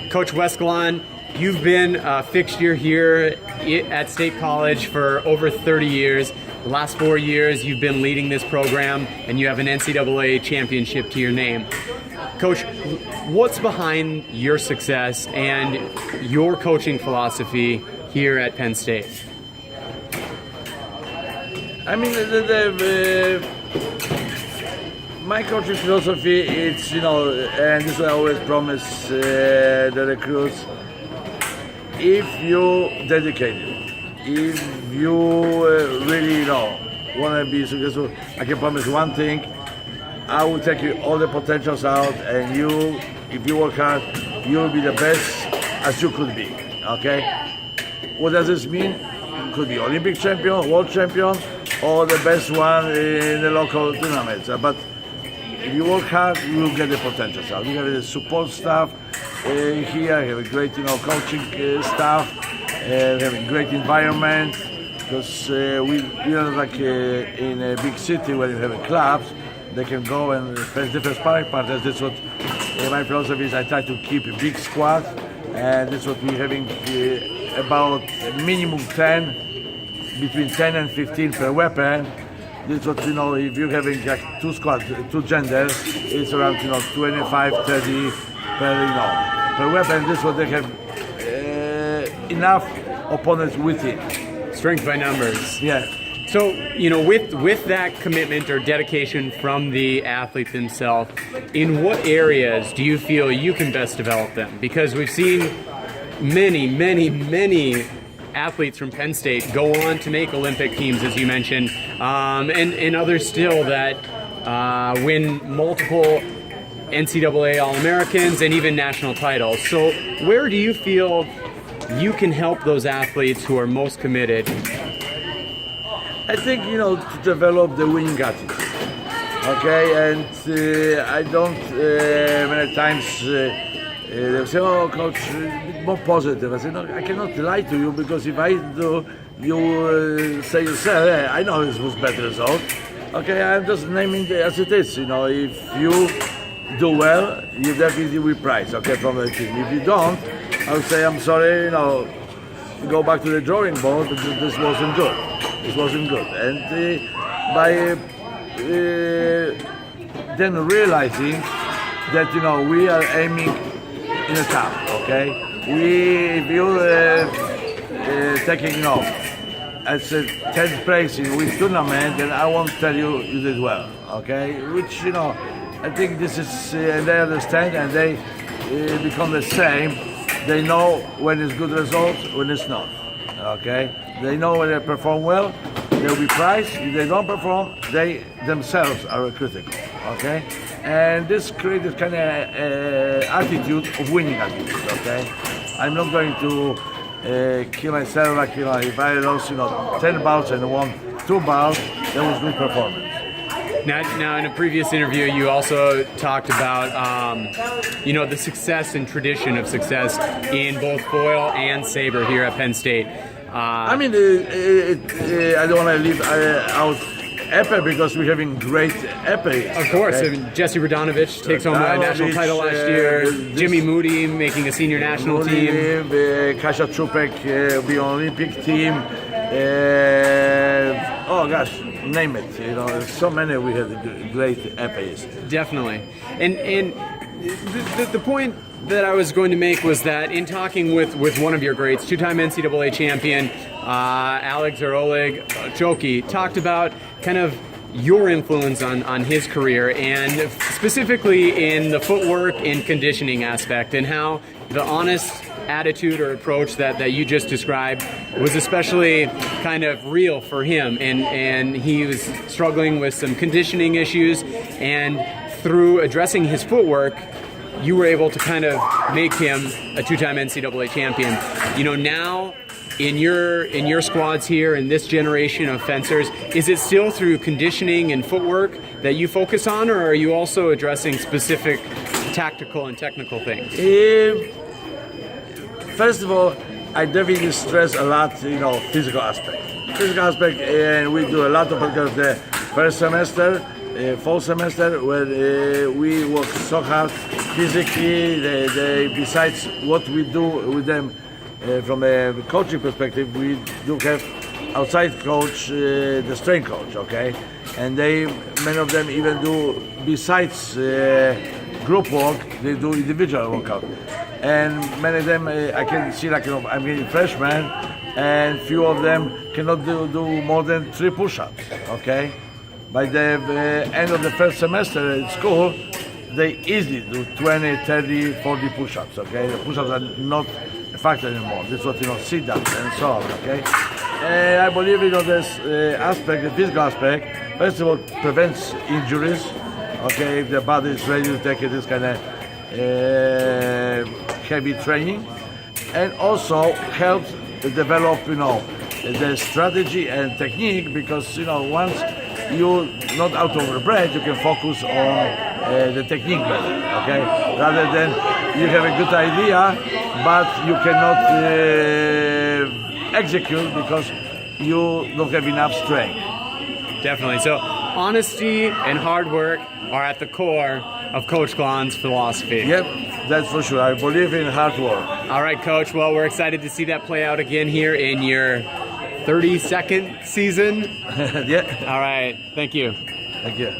Coach Wes Glon, you've been a fixture here at State College for over 30 years. The last 4 years you've been leading this program and you have an NCAA championship to your name. Coach, what's behind your success and your coaching philosophy here at Penn State? I mean, my coaching philosophy is, and this is what I always promise the recruits, if you dedicate it, if you really, want to be successful, I can promise one thing, I will take you all the potentials out, and you, if you work hard, you will be the best as you could be, okay? What does this mean? It could be Olympic champion, world champion, or the best one in the local tournaments. But if you work hard, you will get the potentials out. We have the support staff here, we have a great coaching staff, we have a great environment, because we are like in a big city where you have clubs, they can go and face different sparring partners. That's what my philosophy is. I try to keep a big squad, and that's what we're having about minimum 10, between 10 and 15 per weapon. This what if you're having like two squads, two genders, it's around 25, 30 per weapon. This is what they have enough opponents with it. Strength by numbers. Yeah. So with that commitment or dedication from the athlete themselves, in what areas do you feel you can best develop them? Because we've seen many athletes from Penn State go on to make Olympic teams, as you mentioned, and others still that win multiple NCAA All-Americans and even national titles. So where do you feel you can help those athletes who are most committed? I think, to develop the winning attitude, okay? And I don't, many times, they say, oh, coach, a bit more positive. I say, no, I cannot lie to you, because if I do, you say yourself, hey, I know this was better result. Okay, I'm just naming it as it is. If you do well, you definitely will prize, okay, from the team. If you don't, I would say, I'm sorry, go back to the drawing board, but this wasn't good. This wasn't good. And by then realizing that, we are aiming in the top, okay? If you taking as a 10th place in which tournament, then I won't tell you you did well, okay? Which I think this is they understand, and they become the same. They know when it's good results, when it's not, okay? They know when they perform well, they'll be prized. If they don't perform, they themselves are critical, okay? And this creates kind of attitude of winning attitude, okay? I'm not going to kill myself like, if I lost, 10 bouts and won 2 bouts, that was good performance. Now, in a previous interview, you also talked about, the success and tradition of success in both foil and saber here at Penn State. I don't want to leave out Epee, because we're having great Epee. Of course, okay? Jesse Radonovich takes home a national title last year. Jimmy Moody making a senior national team. Kasia Czupek be on Olympic team. Oh gosh, name it. There's so many we have great Epees. Definitely, and the point that I was going to make was that in talking with one of your greats, two-time NCAA champion, Alex or Oleg Choki, talked about kind of your influence on his career, and specifically in the footwork and conditioning aspect, and how the honest attitude or approach that you just described was especially kind of real for him, and he was struggling with some conditioning issues, and through addressing his footwork, you were able to kind of make him a two-time NCAA champion. Now in your squads here in this generation of fencers, is it still through conditioning and footwork that you focus on, or are you also addressing specific tactical and technical things? First of all, I definitely stress a lot, physical aspect. And we do a lot of the first semester, fall semester, where we work so hard physically, they besides what we do with them from a coaching perspective, we do have outside coach, the strength coach, okay, and many of them even do besides group work, they do individual workout, and many of them I can see like I'm getting freshmen, and few of them cannot do more than 3 push-ups, okay. By the end of the first semester at school, they easily do 20, 30, 40 push-ups, okay? The push-ups are not a factor anymore. This is what, sit-ups and so on, okay? And I believe, this aspect, the physical aspect, first of all, prevents injuries, okay? If the body is ready to take this kind of heavy training, and also helps develop, the strategy and technique, because, once you're not out of breath, you can focus on the technique better, okay? Rather than you have a good idea, but you cannot execute because you don't have enough strength. Definitely. So honesty and hard work are at the core of Coach Glon's philosophy. Yep, that's for sure. I believe in hard work. All right, Coach. Well, we're excited to see that play out again here in your 32nd season. Yeah. All right. Thank you. Thank you.